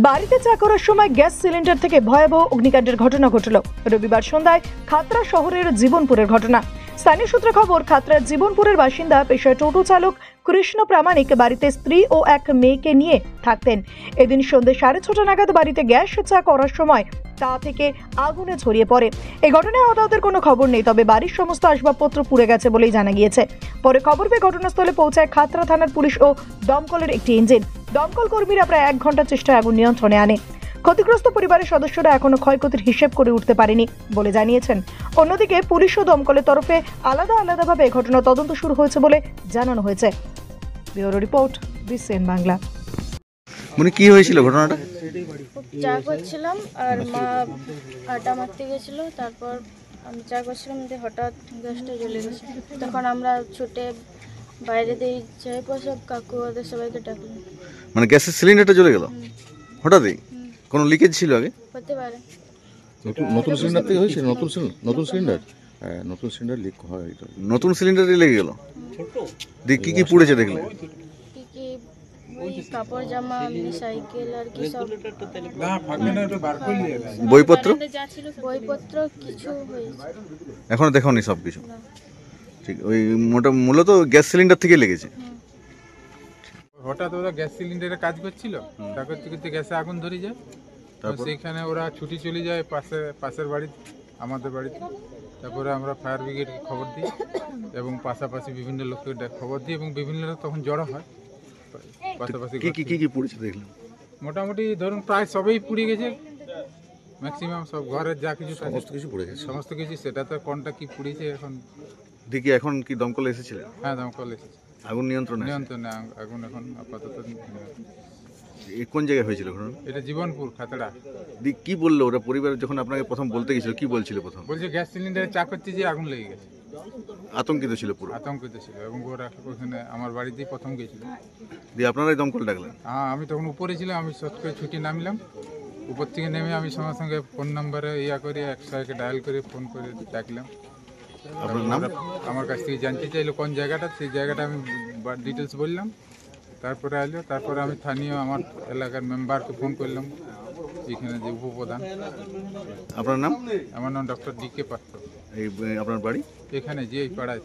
বাড়িতে চা করার সময় গ্যাস সিলিন্ডার থেকে ভয়াবহ অগ্নিকাণ্ডের ঘটনা ঘটল রবিবার সন্ধ্যায় খাতড়া শহরের জীবনপুরের ঘটনা। স্থানীয় সূত্রে খবর, খাতড়ার জীবনপুরের বাসিন্দা পেশায় টোটো চালক কৃষ্ণ প্রামাণিক বাড়িতে স্ত্রী ও এক মেয়েকে নিয়ে থাকতেন। এদিন সন্ধ্যে 6:30 নাগাদ বাড়িতে গ্যাস চা করার সময় তা থেকে আগুনে ছড়িয়ে পড়ে। এই ঘটনায় হতাহতের কোনো খবর নেই, তবে বাড়ির সমস্ত আসবাবপত্র পুড়ে গেছে বলেই জানা গিয়েছে। পরে খবর পেয়ে ঘটনাস্থলে পৌঁছায় খাতড়া থানার পুলিশ ও দমকলের একটি ইঞ্জিন। দমকল কর্মীরা প্রায় 1 ঘন্টা চেষ্টায় আগুন নিয়ন্ত্রণে আনে। ক্ষতিগ্রস্ত পরিবারের সদস্যরা এখনো ক্ষয়ক্ষতির হিসেব করে উঠতে পারেনি বলে জানিয়েছেন। অন্যদিকে পুলিশ ও দমকলের তরফে আলাদাভাবে ঘটনা তদন্ত শুরু হয়েছে বলে জানানো হয়েছে। Bureau report, BCN Bangla. মানে কি হয়েছিল ঘটনাটা? চা করছিলাম আর মা আটা মারতে গেছিল, তারপর আমি চা করছিলাম, হঠাৎ গ্যাসটা জ্বলে গেছে। তখন আমরা ছুটে বাইরে দিয়ে যাই, সব কাকু ওদের সবাইকে ডাকলাম। মানে গ্যাসের সিলিন্ডারটা জ্বলে গেল হঠাৎই? কোনো লিকেজ ছিল আগে? হতে পারে। নতুন সিলিন্ডার থেকে হয়েছে? নতুন সিলিন্ডার লিক হয়। নতুন সিলিন্ডারে লেগে গেল? কি কি পুড়েছে দেখলে? কি ওই কাপড় জামা, সাইকেল আর কি সব, বইপত্র কিছু হয়েছে। এখনো দেখোনি সব কিছু? ঠিক, ওই মূলত গ্যাস সিলিন্ডার থেকে লেগেছে। হঠাৎ ওরা গ্যাস সিলিন্ডারে কাজ করছিল, তা করতে করতে গ্যাসে আগুন ধরে যায়। সেইখানে ওরা ছুটি চলে যায় পাশের বাড়িতে, আমাদের বাড়িতে। তারপরে আমরা ফায়ার ব্রিগেডকে খবর দিই এবং পাশাপাশি বিভিন্ন লোককে খবর দিই এবং বিভিন্ন লোক তখন জড়ো হয়। পাশাপাশি কি পুড়েছে দেখলাম? মোটামুটি ধরুন প্রায় সবই পুড়ে গেছে, ম্যাক্সিমাম সব ঘরের যা কিছু সমস্ত কিছু পুড়ে গেছে। সমস্ত কিছু, সেটা তো কোনটা কি পুড়েছে এখন দেখি। এখন কি দমকল এসেছিল? হ্যাঁ, দমকল এসেছে। আগুন নিয়ন্ত্রণে? আগুন এখন আপাতত। কোন জায়গায় হয়েছিল ঘটনা? এটা জীবনপুর, খাতড়া। কি বললো ওরা পরিবার যখন আপনাকে প্রথম বলতে গেছিল? কি বলছিল প্রথম? বলছে গ্যাস সিলিন্ডারে চা করতে যে আগুন লেগে গেছে। আতঙ্কিত ছিল পুরো? আতঙ্কিত ছিল এবং ওরা ওখানে আমার বাড়িতেই প্রথম গেছিল। দিয়ে আপনারাই দমকল ডাকলেন? হ্যাঁ, আমি তখন উপরে ছিলাম, আমি শর্ট করে ছুটি নামলাম। উপর থেকে নেমে আমি সঙ্গে সঙ্গে ফোন নাম্বারে করে 100-কে ডায়াল করে ফোন করে ডাকলাম। আপনার নাম? আমার কাছ থেকে জানতে চাইলো কোন জায়গাটা, সেই জায়গাটা আমি ডিটেলস বললাম। তারপরে আইলো, তারপরে আমি স্থানীয় আমার এলাকার মেম্বারকে ফোন করলাম, এখানে যে উপপ্রধান। আপনার নাম? আমার নাম ডক্টর DK পাত্র। আপনার বাড়ি এখানে যে এই পাড়ায়।